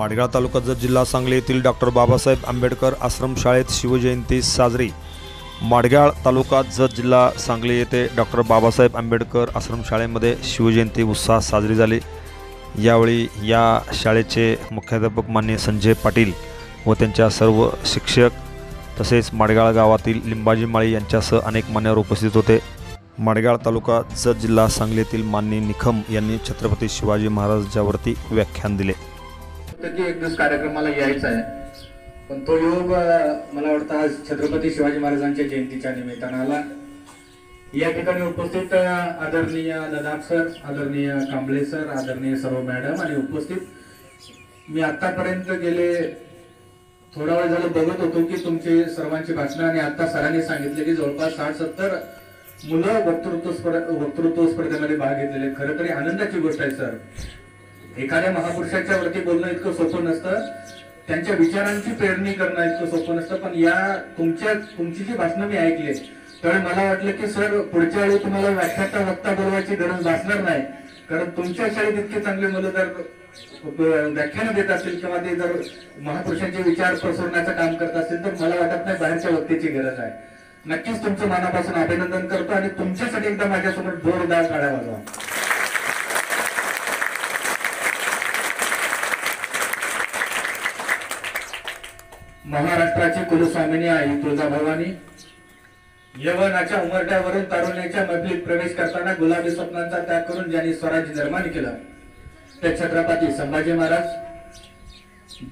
माडगाळ तालुका जत जिल्हा सांगली येथील डॉक्टर बाबासाहेब आंबेडकर आश्रमशाळेत शिवजयंती साजरी। माडगाळ तालुका जत जिल्हा सांगली येथे डॉक्टर बाबासाहेब आंबेडकर आश्रमशाळेमध्ये शिवजयंती उत्साहात साजरी झाली। यावेळी या शाळेचे मुख्याध्यापक मान्य संजय पाटील व त्यांच्या सर्व शिक्षक तसेच माडगाळ गावातील लिंबाजी माळी यांच्यासह अनेक मान्यवर उपस्थित होते। माडगाळ तालुका जत जिल्हा सांगली येथील मान्य निखम यांनी छत्रपती शिवाजी महाराजांवरती व्याख्यान दिले। एक दिवस कार्यक्रमाला यायचा आहे, पण तो योग मला वाटतं आज छत्रपती शिवाजी महाराजांच्या जयंतीच्या निमित्तानं आला। या ठिकाणी उपस्थित आदरणीय ददाप सर, आदरणीय कांबळे सर, आदरणीय सर्व मॅडम आणि उपस्थित मी आतापर्यंत गेले थोडा वेळ झाला बघत होतो की तुमचे सर्वांची भाषणं आणि आता सरांनी सांगितले की जवळपास 60-70 मुलं वक्तृत्व स्पर्धेमध्ये भाग घेतलेले। खरं तरी आनंदाची गोष्ट आहे सर। एखाद्या महापुरुषाच्या वरती बोलणं इतकं सोपं नसतं, त्यांच्या विचारांची प्रेरणी करणं इतकं सोपं नसतं, पण तुमची जी भाषणं मी ऐकली त्यावेळी मला वाटलं की सर पुढच्या वेळी तुम्हाला व्याख्याता वक्ता बोलवायची गरज भासणार नाही, कारण तुमच्या शाळेत इतके चांगले मुलं जर व्याख्यानं देत असतील किंवा ते जर महापुरुषांचे विचार पसरवण्याचं काम करत असतील तर मला वाटत नाही बाहेरच्या वक्त्याची गरज आहे। नक्कीच तुमचं मनापासून अभिनंदन करतो आणि तुमच्यासाठी एकदा माझ्यासमोर जोरदार टाळ्या वाजवा। महाराष्ट्राची कुलस्वामिनी आई तुळजाभवानी यवनाच्या उमरट्यावरून तारुण्याच्या मैफिलीत प्रवेश करताना गुलाबी स्वप्नांचा त्याग करून ज्यांनी स्वराज्य निर्माण केलं ते छत्रपती संभाजी महाराज,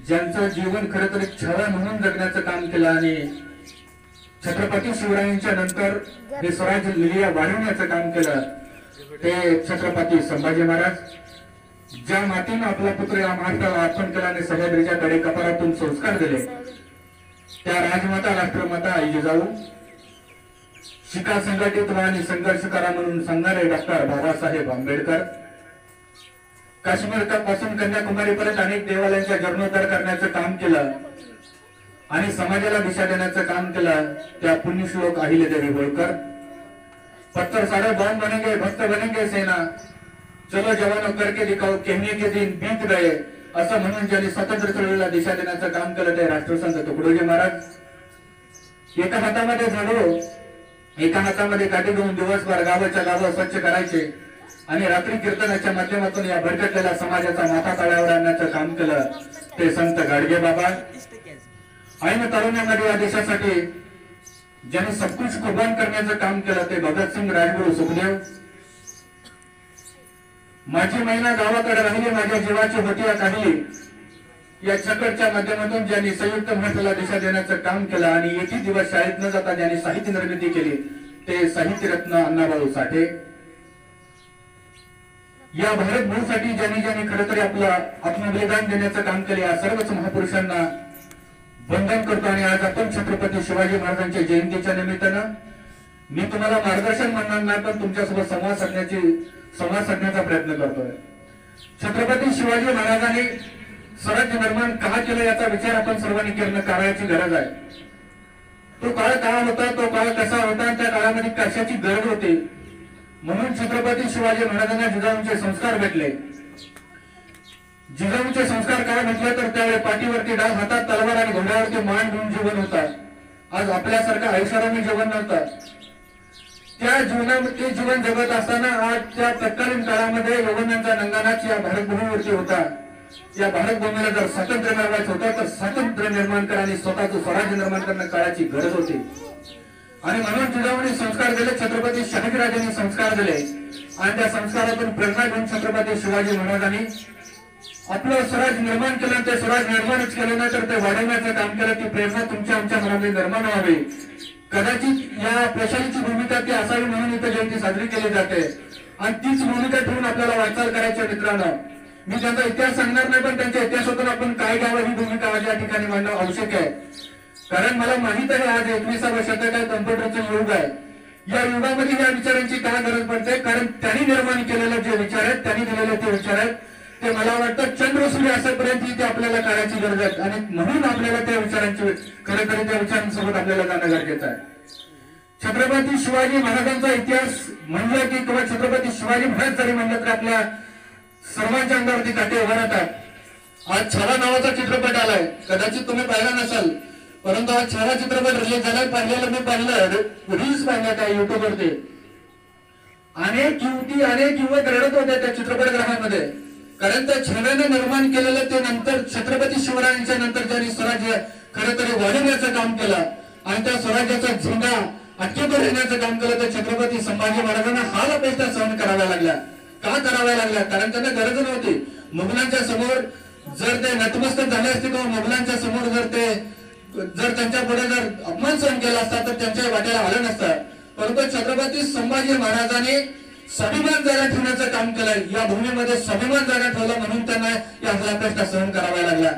ज्यांचं जीवन खरं तर छावा म्हणून जगण्याचं काम केलं आणि छत्रपती शिवरायांच्या नंतर हे स्वराज्य लिहिया वाढवण्याचं काम केलं ते छत्रपती संभाजी महाराज। ज्या मातीनं आपला पुत्र या महाराष्ट्राला अर्पण केला आणि सह्याद्रीच्या कडे कपाळातून संस्कार दिले त्या राजमाता राष्ट्रमाता आई जिजाऊ, शिका संघटित व्हा आणि संघर्ष करा म्हणून सांगणारे डॉक्टर बाबासाहेब आंबेडकर, काश्मीर पासून कन्याकुमारी पर्यंत अनेक देवालयांचा जीर्णोद्धार करण्याचं काम केलं आणि समाजाला दिशा देण्याचं काम केलं त्या पुण्यश्लोक अहिल्यादेवी होळकर। पत्थर सारे बॉम्ब बनेंगे, भक्त बनेंगे सेना, चलो जवानों करके दिखाओ कहने के दिन बीत गए असं म्हणून ज्यांनी स्वातंत्र्य चळवळीला दिशा देण्याचं काम केलं ते राष्ट्रसंत तुकडोजी महाराज। एका हातामध्ये झाडू, एका हातामध्ये काठी घेऊन दिवसभर गावाच्या गावं स्वच्छ करायचे आणि रात्री कीर्तनाच्या माध्यमातून या भरकटलेल्या समाजाचा माथा तळ्यावर आणण्याचं काम केलं ते संत गाडगे बाबा। ऐन तरुणांमध्ये या देशासाठी ज्यांनी सबकुछ कुर्बान करण्याचं काम केलं ते भगतसिंग, राजगुरू, सुखदेव। माझी महिना गावाकडे राहिली, माझ्या जीवाची होती काढली या छकडच्या माध्यमातून ज्यांनी संयुक्त महाराष्ट्राला दिशा देण्याचं काम केलं आणि एकही दिवस शाळेत न जाता ज्यांनी साहित्य निर्मिती केली ते साहित्यरत्न अण्णाभाऊ साठे। या भारत भूमीसाठी ज्यांनी खरं तरी आपलं आत्मबलिदान देण्याचं काम केले या सर्वच महापुरुषांना वंदन करतो। आणि आज आपण छत्रपती शिवाजी महाराजांच्या जयंतीच्या निमित्तानं मी तुम्हाला मार्गदर्शन म्हणणार नाही, पण तुमच्यासोबत संवाद साधण्याचा प्रयत्न करतोय। छत्रपती शिवाजी महाराजांनी स्वराज्य निर्माण का केलं याचा विचार आपण सर्वांनी करायची गरज आहे। तो काळ काय होता, तो काळ कसा होता, त्या काळामध्ये कशाची गरज होती, म्हणून छत्रपती शिवाजी महाराजांना जिजाऊंचे संस्कार भेटले। जिजाऊंचे संस्कार काय म्हटले तर त्यावेळी पाठीवरती डाग, हातात तलवार आणि घोड्यावरती मान घेऊन जीवन होता। आज आपल्यासारखं ऐशारामी जीवन नव्हतं। त्या जीवनामध्ये जीवन जगत असताना आज त्या तत्कालीन काळामध्ये यवनांचा नंगानाच या भारतभूमीवरती होता। या भारतभूमीला जर स्वातंत्र्य मिळवायचं होतं तर स्वातंत्र्य निर्माण करा आणि स्वतःचं स्वराज्य निर्माण करणं काळाची गरज होती आणि म्हणून जिजाऊंनी संस्कार दिले, छत्रपती शहाजीराजांनी संस्कार दिले आणि त्या संस्कारातून प्रेरणा घेऊन छत्रपती शिवाजी महाराजांनी आपलं स्वराज्य निर्माण केलं। ते स्वराज्य निर्माणच केलं नाही तर ते वाढवण्याचं काम केलं। ती प्रेरणा तुमच्या आमच्या मनामध्ये निर्माण व्हावी, कदाचित या प्रशालीची भूमिका ती असावी म्हणून इथं जयंती साजरी केली जाते आणि तीच भूमिका ठेवून आपल्याला वाटचाल करायच्या। मित्रांनो, मी त्यांचा इतिहास सांगणार नाही, पण त्यांच्या इतिहासातून आपण काय घ्यावं ही भूमिका आज या ठिकाणी मांडणं आवश्यक आहे, कारण मला माहित आहे आज 21वा शतक आहे, कम्प्युटरचं युग आहे। या युगामध्ये या विचारांची काय गरज पडते, कारण त्यांनी निर्माण केलेले जे विचार आहेत, त्यांनी दिलेले ते विचार आहेत ते मला वाटतं चंद्र सूर्य असेपर्यंत ते आपल्याला काळाची गरज आहे आणि म्हणून आपल्याला त्या विचारांची खरं तर त्या विचारांसोबत आपल्याला जाणं गरजेचं आहे। छत्रपती शिवाजी महाराजांचा इतिहास म्हणलं की किंवा छत्रपती शिवाजी महाराज जरी म्हणलं तर आपल्या सर्वांच्या अंगावरती काटे उभा राहतात आज छावा नावाचा चित्रपट आलाय, कदाचित तुम्ही पाहिला नसाल, परंतु आज छावा चित्रपट रिलीज झालाय. पाहिलेलं मी पाहिलं, रील्स पाहिल्या काय युट्यूब वरती. अनेक युवती अनेक युवक रडत होते त्या चित्रपटगृहामध्ये, कारण त्या छाव्याने निर्माण केलेलं ते नंतर छत्रपती शिवरायांच्या नंतर ज्यांनी स्वराज्य खरं तरी वाढवण्याचं काम केलं आणि त्या स्वराज्याचा झेंडा अटकेवर येण्याचं काम केलं, तर छत्रपती संभाजी महाराजांना हाल अपेक्षा सहन कराव्या लागल्या. का कराव्या लागल्या? कारण त्यांना गरज नव्हती. मुघलांच्या समोर जर ते नतमस्तक झाले असते किंवा मुघलांच्या समोर जर त्यांच्या पुढे जर अपमान सहन केला असता तर त्यांच्या वाट्याला आलं नसतं. परंतु छत्रपती संभाजी महाराजांनी स्वाभिमान जागा ठेवण्याचं काम केलंय. या भूमीमध्ये स्वाभिमान जागा ठेवला म्हणून त्यांना या हल्लापेष्टा सहन कराव्या लागल्या.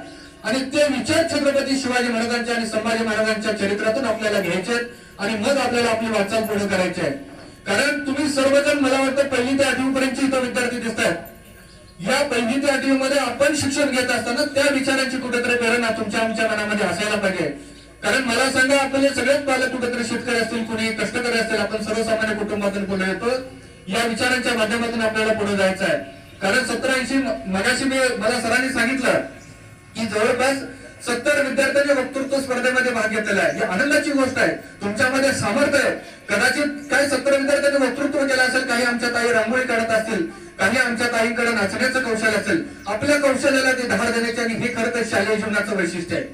आणि ते विचार छत्रपती शिवाजी महाराजांच्या आणि संभाजी महाराजांच्या चरित्रातून आपल्याला घ्यायचे आणि मग आपल्याला आपली वाटचाल पुढे करायची आहे. कारण तुम्ही सर्वजण मला वाटतं 1ली ते 8वी पर्यंतचे इथं विद्यार्थी दिसत आहेत. या 1ली ते 8वी मध्ये आपण शिक्षण घेत असताना त्या विचारांची कुठेतरी प्रेरणा तुमच्या आमच्या मनामध्ये असायला पाहिजे. कारण मला सांगा, आपले सगळेच पालक कुठेतरी शेतकरी असतील, कुणी कष्टकरी असतील, आपण सर्वसामान्य कुटुंबातून पुढे येतो. या विचारांच्या माध्यमातून आपल्याला पुढे जायचं आहे. कारण 70-80 मगाशी मला सरांनी सांगितलं की जवळपास 70 विद्यार्थ्यांनी वक्तृत्व स्पर्धेमध्ये भाग घेतलेला आहे. ही आनंदाची गोष्ट आहे. तुमच्यामध्ये सामर्थ्य आहे. कदाचित काही 70 विद्यार्थ्यांनी वक्तृत्व केलं असेल, काही आमच्या ताई रांगोळी काढत असतील, काही आमच्या ताईंकडे नाचण्याचं कौशल्य असेल. आपल्या कौशल्याला ते धाड देण्याचे आणि हे खरं तर शालेय जीवनाचं वैशिष्ट्य आहे.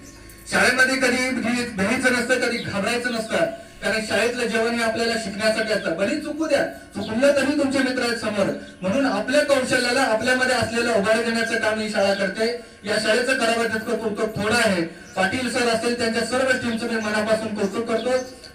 शाळेमध्ये कधी भ्यायचं नसतं, कधी घाबरायचं नसतं. कारण शाळेतलं जेवण हे आपल्याला शिकण्यासाठी असतं. भले चुकू द्या, चुकलं तरी तुमचे मित्र आहेत समोर. म्हणून आपल्या कौशल्याला आपल्यामध्ये असलेलं उभारी देण्याचं काम ही शाळा करते. या शाळेचं करावं तितकं कौतुक थोडं आहे. पाटील सर असतील, त्यांच्या सर्व टीमचं मी मनापासून कौतुक करतो.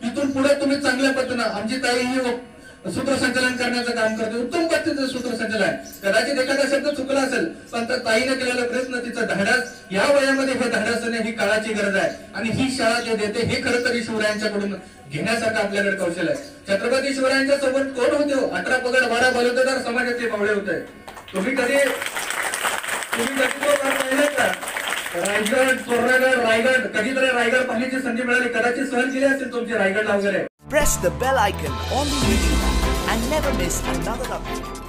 इथून पुढे तुम्ही चांगल्या पद्धतीनं, आमची ताई ही सूत्रसंचालन करण्याचं काम करते, उत्तम पद्धतीचं सूत्रसंचालन. कदाचित एखादा शब्द चुकला असेल, पण त्या ताईने केलेला प्रयत्न, तिचं धाडस, या वयामध्ये हे धाडस ही काळाची गरज आहे आणि ही शाळा जे देते हे खरं तरी शिवरायांच्याकडून घेण्यासारखं आपल्याकडे कौशल्य आहे. छत्रपती शिवरायांच्या सोबत कोण होते? 18 पगड 12 बलुतेदार समाजाचे मावळे होते. तुम्ही कधी तो पाहिलं का? रायगड, चोरगड, रायगड, कधीतरी रायगड पाहण्याची संधी मिळाली, कदाचित सहल केली असेल तुमची रायगडला वगैरे. Press the bell icon on the YouTube and never miss another update.